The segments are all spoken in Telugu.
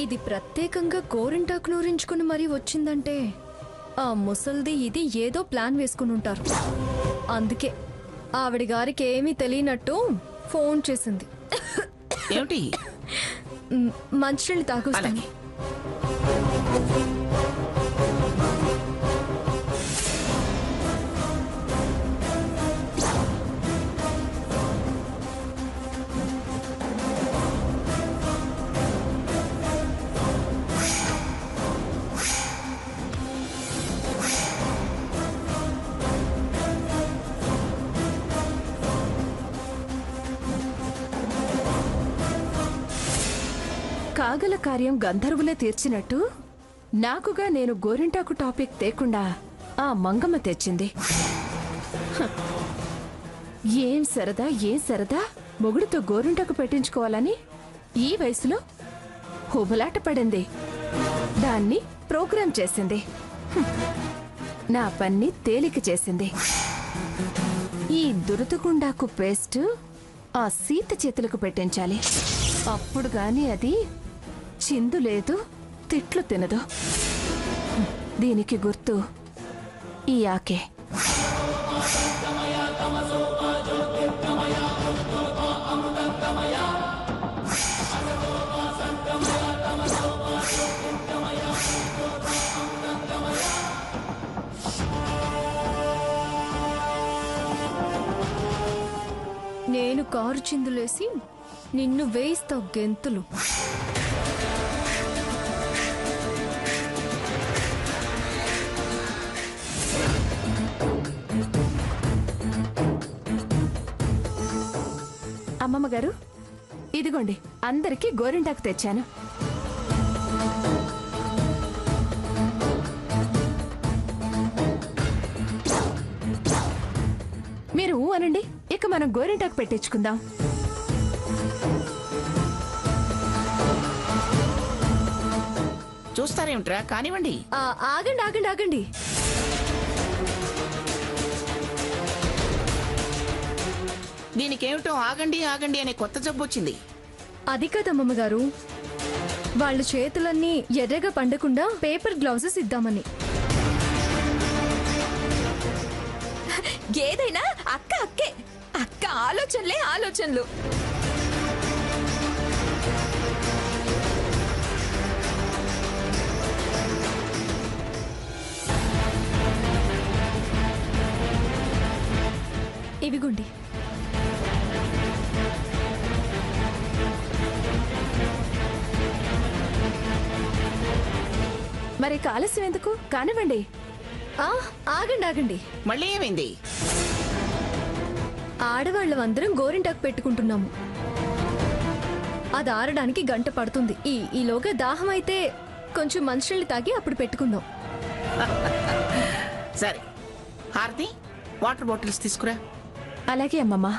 ఇది ప్రత్యేకంగా గోరింటాకు నూరించుకుని మరీ వచ్చిందంటే ఆ ముసల్ది ఇది ఏదో ప్లాన్ వేసుకుని ఉంటారు. అందుకే ఆవిడ గారికి ఏమీ తెలియనట్టు ఫోన్ చేసింది. ఏమిటి? మంచినీళ్ళు తాగొస్తాను. కాగల కార్యం గంధర్వులే తీర్చినట్టు నాకుగా నేను గోరింటాకు టాపిక్ తేకుండా ఆ మంగమ్మ తెచ్చింది. ఏం సరదా మొగుడుతో గోరింటాకు పెట్టించుకోవాలని ఈ వయసులో హుబలాట పడింది. దాన్ని ప్రోగ్రాం చేసింది. నా పన్ని తేలిక చేసింది. ఈ దురదగుండాకు పేస్ట్ ఆ సీత చేతులకు పెట్టించాలి. అప్పుడు గాని అది చిందు లేదు, తిట్లు తినదు. దీనికి గుర్తు ఈ ఆకే. నేను కారు చిందులేసి నిన్ను వేయిస్తావు గెంతులు. అమ్మమ్మ గారు, ఇదిగోండి అందరికీ గోరింటాకు తెచ్చాను. మీరు అనండి, ఇక మనం గోరింటాకు పెట్టించుకుందాం. చూస్తారేమిట్రా, కానివ్వండి. ఆగండి ఆగండి ఆగండి. దీనికేమిటో ఆగండి ఆగండి అనే కొత్త జబ్బు వచ్చింది. అది కదమ్మమ్మ గారు, వాళ్ళ చేతులన్నీ ఎర్రగా పండకుండా పేపర్ గ్లౌజెస్ ఇద్దామని. ఏదైనా అక్క అక్కే, అక్క ఆలోచనలే ఆలోచనలు. ఇవిగోండి. మరి ఆలస్యం ఎందుకు, కానివ్వండి. ఆగండి ఆగండి. మళ్ళీ ఏమైంది? ఆడవాళ్ళమందరం గోరింటాకు పెట్టుకుంటున్నాము. అది ఆరడానికి గంట పడుతుంది. ఈలోగా దాహం అయితే కొంచెం మంచినీళ్ళు తాగి అప్పుడు పెట్టుకుందాం. సరే హారతి, వాటర్ బాటిల్స్ తీసుకురా. అలాగే అమ్మమ్మా.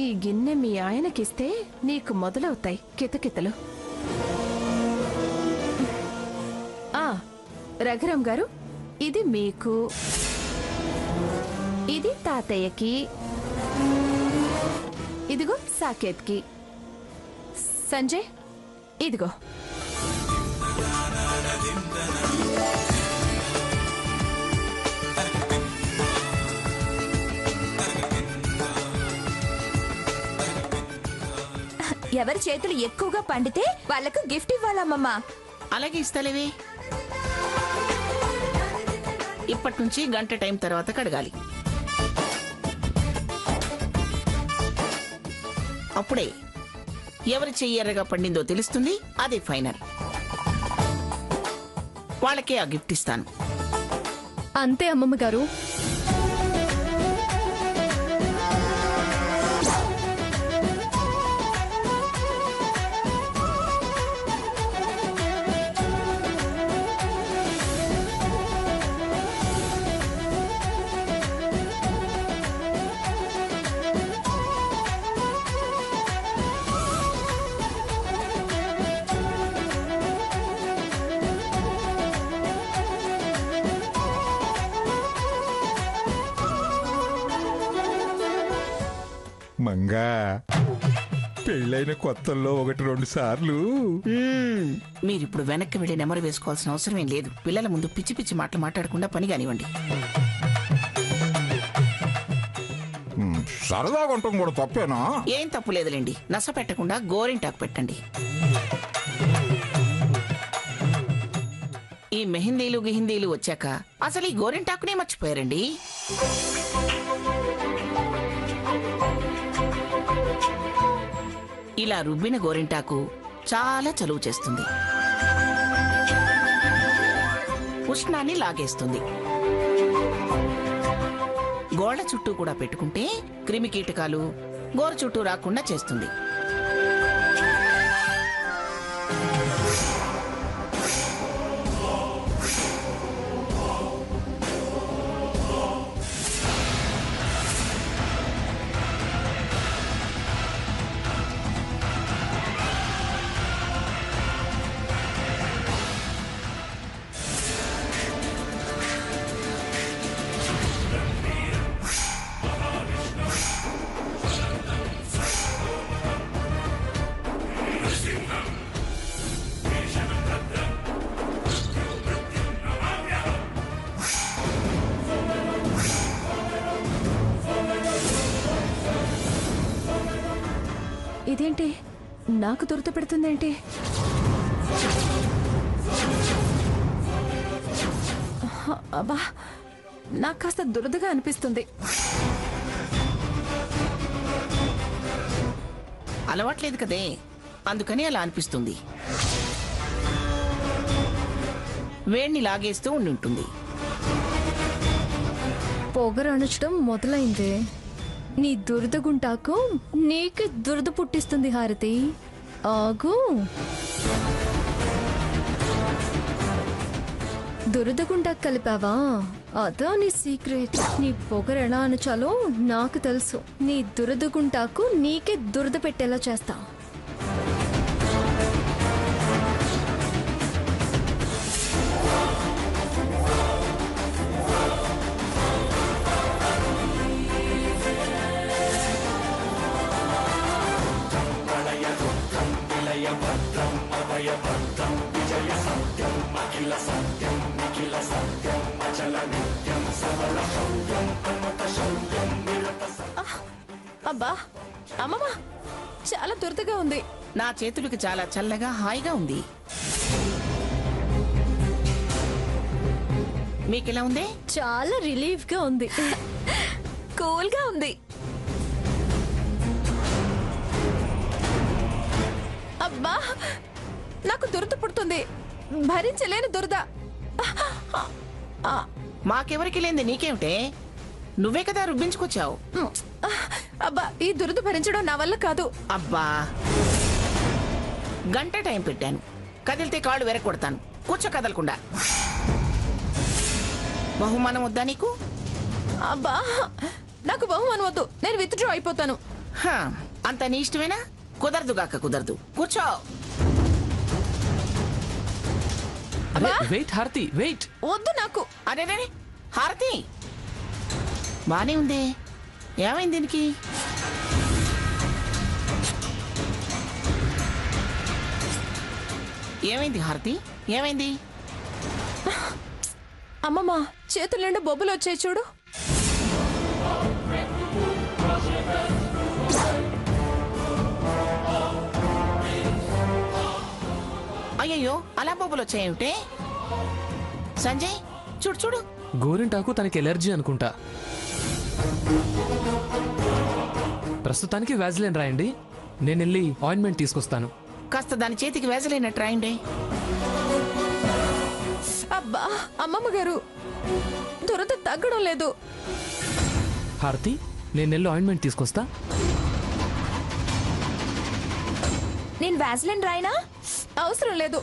ఈ గిన్నె మీ ఆయనకిస్తే నీకు మొదలవుతాయి కితకితలు. రఘురాం గారు, ఇది మీకు, ఇది తాతయ్యకి, ఇదిగో సాకేత్కి. సంజయ్, ఇదిగో. ఎవరి చేతులు ఎక్కువగా పండితే వాళ్లకు గిఫ్ట్ ఇవ్వాలమ్మమ్మా. అలాగే ఇస్తలేవే. ఇప్పటి నుంచి గంట టైం తర్వాత కడగాలి. అప్పుడే ఎవరి చెయ్యి ఎర్రగా పండిందో తెలుస్తుంది. అదే ఫైనల్. వాళ్ళకే ఆ గిఫ్ట్ ఇస్తాను. అంతే అమ్మమ్మ గారు. మంగా పెళ్ళైన కొత్తల్లో 1-2 సార్లు మీరిప్పుడు వెనక్కి వెళ్ళి నెమరు వేసుకోవాల్సిన అవసరం ఏం లేదు. పిల్లల ముందు పిచ్చి పిచ్చి మాటలు మాట్లాడకుండా పని కానివ్వండి. సరదాగా ఉంటాం కూడా తప్పేనా? ఏం తప్పు లేదులేండి. నస పెట్టకుండా గోరింటాకు పెట్టండి. ఈ మెహిందీలు గిహిందీలు వచ్చాక అసలు ఈ గోరింటాకునే మర్చిపోయారండి. ఇలా రుబ్బిన గోరింటాకు చాలా చలువ చేస్తుంది, ఉష్ణాన్ని లాగేస్తుంది. గోళ్ల చుట్టూ కూడా పెట్టుకుంటే క్రిమి కీటకాలు గోరు చుట్టూ రాకుండా చేస్తుంది. ఇదేంటి నాకు దురద పెడుతుందేంటి? అబ్బా, నాకు కాస్త దురదగా అనిపిస్తుంది. అలవాట్లేదు కదే, అందుకని అలా అనిపిస్తుంది. వేడిని లాగేస్తూ ఉంటుంది. పొగరు అణచడం మొదలైందే. నీ దురదగుంటాకు నీకు దురద పుట్టిస్తుంది హారతి. ఆగు. దురదగుంటాకు కలిపావా? అదా నీ సీక్రెట్. నీ పొగరు ఎలా అణచాలో నాకు తెలుసు. నీ దురదగుంటాకు నీకే దురద పెట్టేలా చేస్తా. అబ్బా అమ్మమ్మ, చాలా దురదగా ఉంది. నా చేతులకు చాలా చల్లగా హాయిగా ఉంది. మీకెలా ఉంది? చాలా రిలీఫ్ గా ఉంది. కూల్ గా ఉంది. అబ్బా, నాకు దురద పుడుతుంది. భరించలేని దురద. మాకెవరికి లేంది నీకేమిటే? నువ్వే కదా రుబ్బించుకొచ్చావు. అబ్బా, ఈ దురద భరించడం నా వల్ల కాదు. అబ్బా, గంట టైం పెట్టాను. కదిలితే కాళ్ళు వెరకొడతాను. కూర్చో కదలకుండా. బహుమానం వద్దా నీకు? అబ్బా, నాకు బహుమానం వద్దు. నేను విత్డ్రా అయిపోతాను. అంత నీ ఇష్టమేనా? కుదరదుగాక కుదరదు. కూర్చో. వెయిట్ హారతి, వెయిట్. వద్దు నాకు. అరే హారతి, బానే ఉంది. ఏమైంది దీనికి? ఏమైంది హారతి, ఏమైంది? అమ్మమ్మ, చేతుల నిండా బొబ్బులు వచ్చాయి చూడు. అయ్యయ్యో, అలా బొబ్బులు వచ్చాయేమిటే? సంజయ్, చూడు చూడు. గోరింటాకు తనకి ఎలర్జీ అనుకుంటా. ప్రస్తుతానికి వ్యాజిలిన్ రాయండి, నేను వెళ్ళి ఆయింట్మెంట్ తీసుకొస్తాను. కాస్త దాని చేతికి వేసలేనట్టు రాయండి. అబ్బా, అమ్మమ్మ గారు, దురద తగ్గడం లేదు. హారతి, నేను వెళ్ళి ఆయింట్మెంట్ తీసుకొస్తా. నేను వ్యాజ్లిన్ రాయినా? అవసరం లేదు.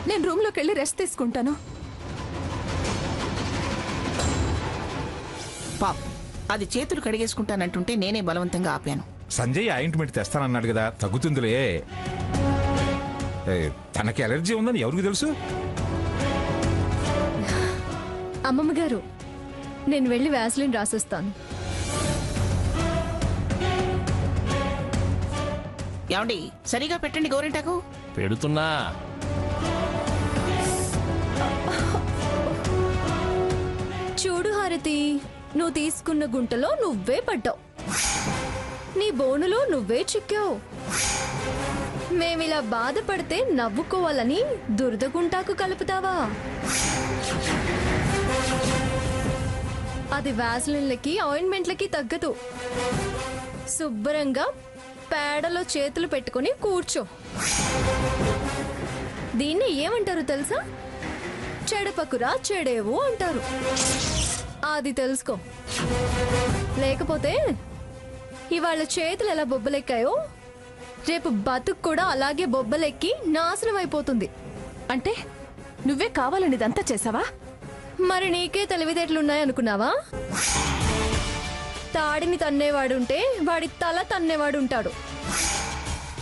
నేను రూమ్ లోకి వెళ్ళి రెస్ట్ తీసుకుంటాను. పాప్, అది చేతులు కడిగేసుకుంటానంటుంటే నేనే బలవంతంగా ఆపాను. సంజయ్ ఆయింట్మెంట్ తెస్తానన్నాడు కదా, తగ్గుతుందిలే. తనకి ఎలర్జీ ఉందని ఎవరికి తెలుసు? అమ్మమ్మ గారు, నేను వెళ్ళి వ్యాస్లిన్ రాసిస్తాను. ఏమండి సరిగా పెట్టండి గోరింటాకు. పెడుతున్నా. చూడు హారతి, నువ్వు తీసుకున్న గుంటలో నువ్వే పడ్డావు, నీ బోనులో నువ్వే చిక్కావు. మేమిలా బాధపడితే నవ్వుకోవాలని దురద గుంటాకు కలుపుతావా? అది వ్యాస్లిన్లకి ఆయింట్మెంట్లకి తగ్గదు. శుభ్రంగా పేడలో చేతులు పెట్టుకుని కూర్చో. దీన్ని ఏమంటారు తెలుసా? చెడపకురా చెడేవు అంటారు. అది తెలుసుకో. లేకపోతే ఇవాళ చేతులు ఎలా బొబ్బలెక్కాయో రేపు బతుకు కూడా అలాగే బొబ్బలెక్కి నాశనం అయిపోతుంది. అంటే నువ్వే కావాలని ఇదంతా చేసావా? మరి నీకే తెలివితేటలున్నాయనుకున్నావా? తాడిని తన్నేవాడుంటే వాడి తల తన్నేవాడు ఉంటాడు.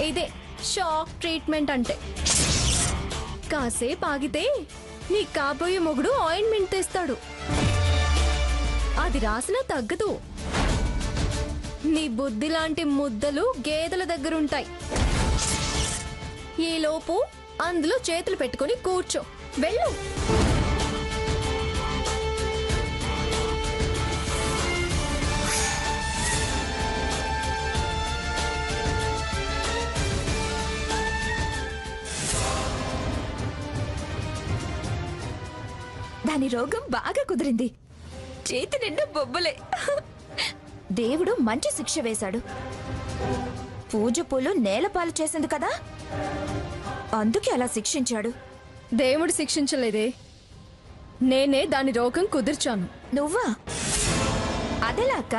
ఇదే షాక్ ట్రీట్మెంట్ అంటే. కాసేపు ఆగితే నీ కాబోయే మొగుడు ఆయింట్మెంట్ తెస్తాడు. అది రాసినా తగ్గదు. నీ బుద్ధి లాంటి ముద్దలు గేదెల దగ్గరుంటాయి. ఈలోపు అందులో చేతులు పెట్టుకుని కూర్చో. వెళ్ళు. దాని రోగం బాగా కుదిరింది. చేతి నిండా బొబ్బలే. దేవుడు మంచి శిక్ష వేశాడు. పూజ పూలు నేలపాలు చేసింది కదా, అందుకే అలా శిక్షించాడు. దేవుడు శిక్షించలేదే, నేనే దాని రోగం కుదిర్చాను. నువ్వా? అదెలా అక్క?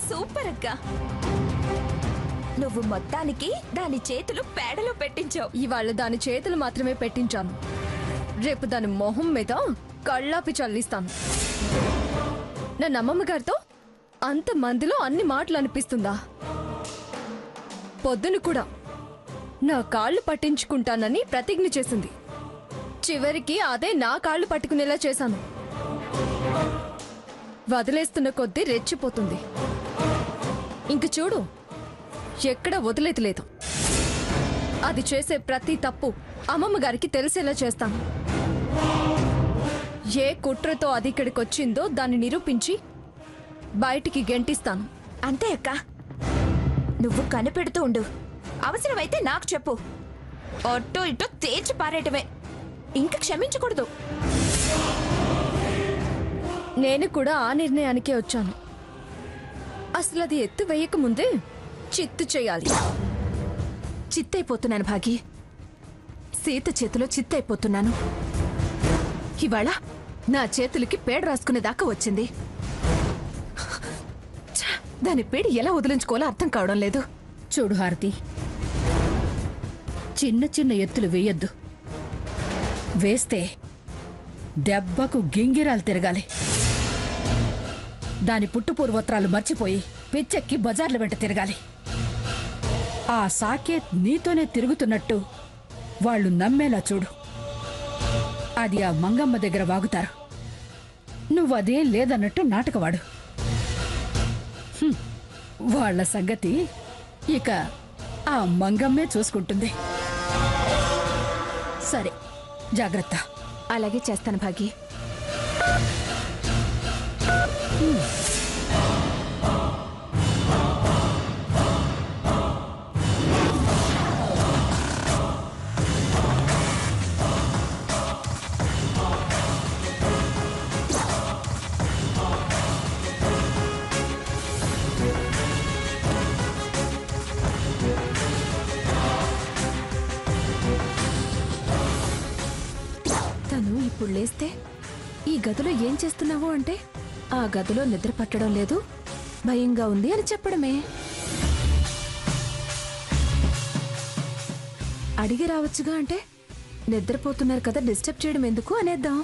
సూపర్ అక్క. నువ్వు మొత్తానికి దాని చేతులు పేడలో పెట్టించావు. ఇవాళ దాని చేతులు మాత్రమే పెట్టించాను. రేపు దాని మొహం మీద కళ్ళాపి చల్లిస్తాను. నా అమ్మమ్మ గారితో అంత మందిలో అన్ని మాటలు అనిపిస్తుందా? పొద్దున కూడా నా కాళ్ళు పట్టించుకుంటానని ప్రతిజ్ఞ చేసింది. చివరికి అదే నా కాళ్ళు పట్టుకునేలా చేశాను. వదిలేస్తున్న కొద్దీ రెచ్చిపోతుంది. ఇంక చూడు, ఎక్కడ వదిలేదు లేదు. అది చేసే ప్రతి తప్పు అమ్మమ్మ గారికి తెలిసేలా చేస్తాను. ఏ కుట్రతో అది ఇక్కడికి వచ్చిందో దాన్ని నిరూపించి బయటికి గెంటిస్తాను. అంతే అక్క. నువ్వు కనిపెడుతూ ఉండు. అవసరమైతే నాకు చెప్పు. అటో ఇటో తేల్చి పారేయటమే, ఇంక క్షమించకూడదు. నేను కూడా ఆ నిర్ణయానికే వచ్చాను. అసలు అది ఎత్తు వేయక ముందే చిత్తు చేయాలి. చిత్తైపోతున్నాను భాగి. సీత చేతిలో చిత్తైపోతున్నాను. ఇవాళ నా చేతులకి పేడ రాసుకునేదాకా వచ్చింది. ఛ, దాని పేడి ఎలా వదిలించుకోవాలో అర్థం కావడం లేదు. చూడు హారతి, చిన్న చిన్న ఎత్తులు వేయొద్దు. వేస్తే దెబ్బకు గింగిరాలు తిరగాలి. దాని పుట్టుపూర్వోత్తరాలు మర్చిపోయి పిచ్చెక్కి బజార్ల వెంట తిరగాలి. ఆ సాకేత్ నీతోనే తిరుగుతున్నట్టు వాళ్ళు నమ్మేలా చూడు. అది ఆ మంగమ్మ దగ్గర వాగుతారు. నువ్వదేం లేదన్నట్టు నాటకవాడు. వాళ్ళ సంగతి ఇక ఆ మంగమ్మే చూసుకుంటుంది. సరే, జాగ్రత్త. అలాగే చేస్తాను భాగి. తను ఇప్పుడు లేస్తే ఈ గదిలో ఏం చేస్తున్నావు అంటే ఆ గదిలో నిద్ర పట్టడం లేదు, భయంగా ఉంది అని చెప్పడమే. అడిగి రావచ్చుగా అంటే నిద్రపోతున్నారు కదా, డిస్టర్బ్ చేయడం ఎందుకు అనేద్దాం.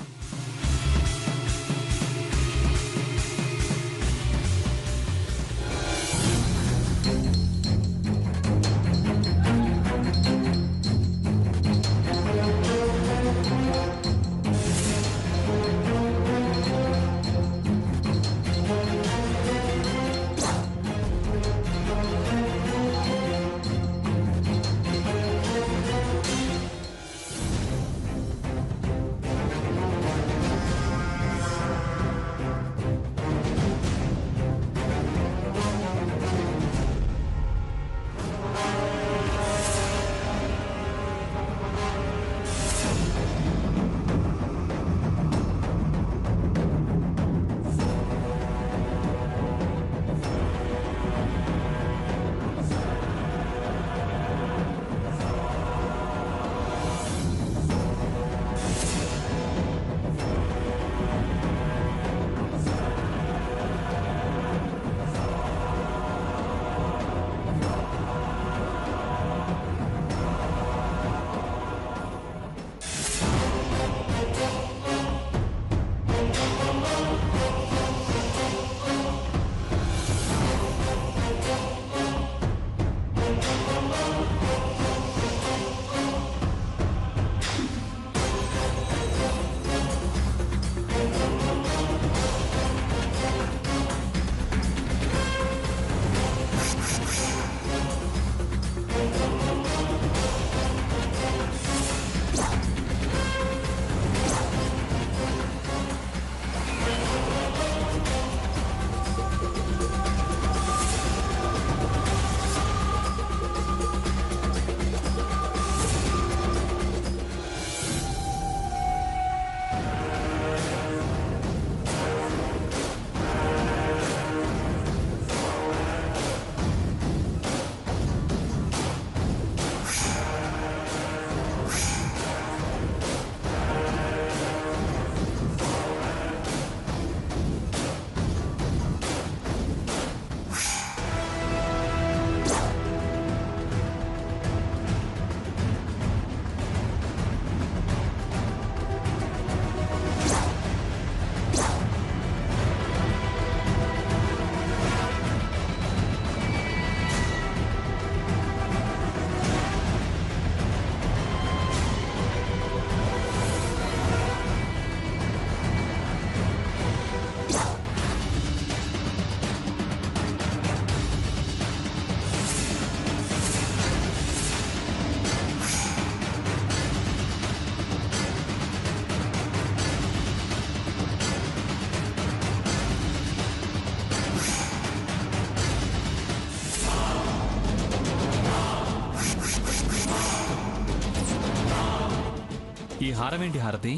హారం ఏంటి హారతి?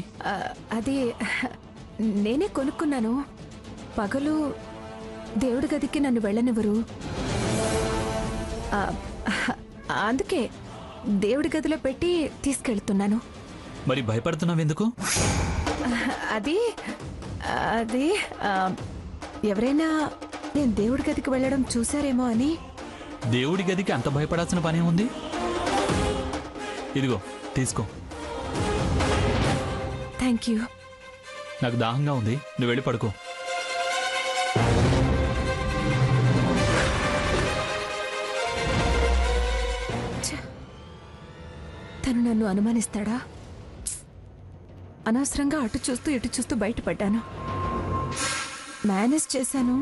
అది నేనే కొనుక్కున్నాను. పగలు దేవుడి గదికి నన్ను వెళ్ళనివ్వరు. ఆ, అందుకే దేవుడి గదిలో పెట్టి తీసుకెళ్తున్నాను. మరి భయపడుతున్నావెందుకు? అది అది ఆ, ఎవరైనా నేను దేవుడి గదికి వెళ్ళడం చూసారేమో అని. దేవుడి గదికి అంత భయపడాల్సిన పని ఉంది? ఇదిగో తీసుకో. Thank you. నాకు దాహంగా ఉంది, నువ్వు వెళ్ళి పడుకో. తను నన్ను అనుమానిస్తాడా? అనవసరంగా అటు చూస్తూ ఇటు చూస్తూ బయటపడ్డాను. మేనేజ్ చేశాను,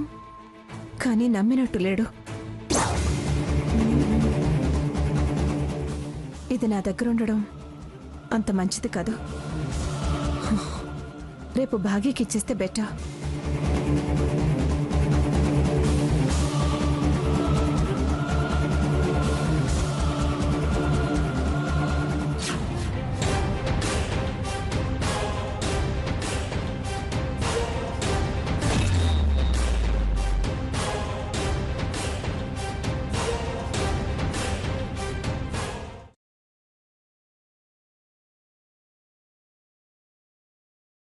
కానీ నమ్మినట్టు లేడు. ఇది నా దగ్గర ఉండడం అంత మంచిది కాదు. రేపు భాగ్యకి ఇచ్చేస్తే బెటర్.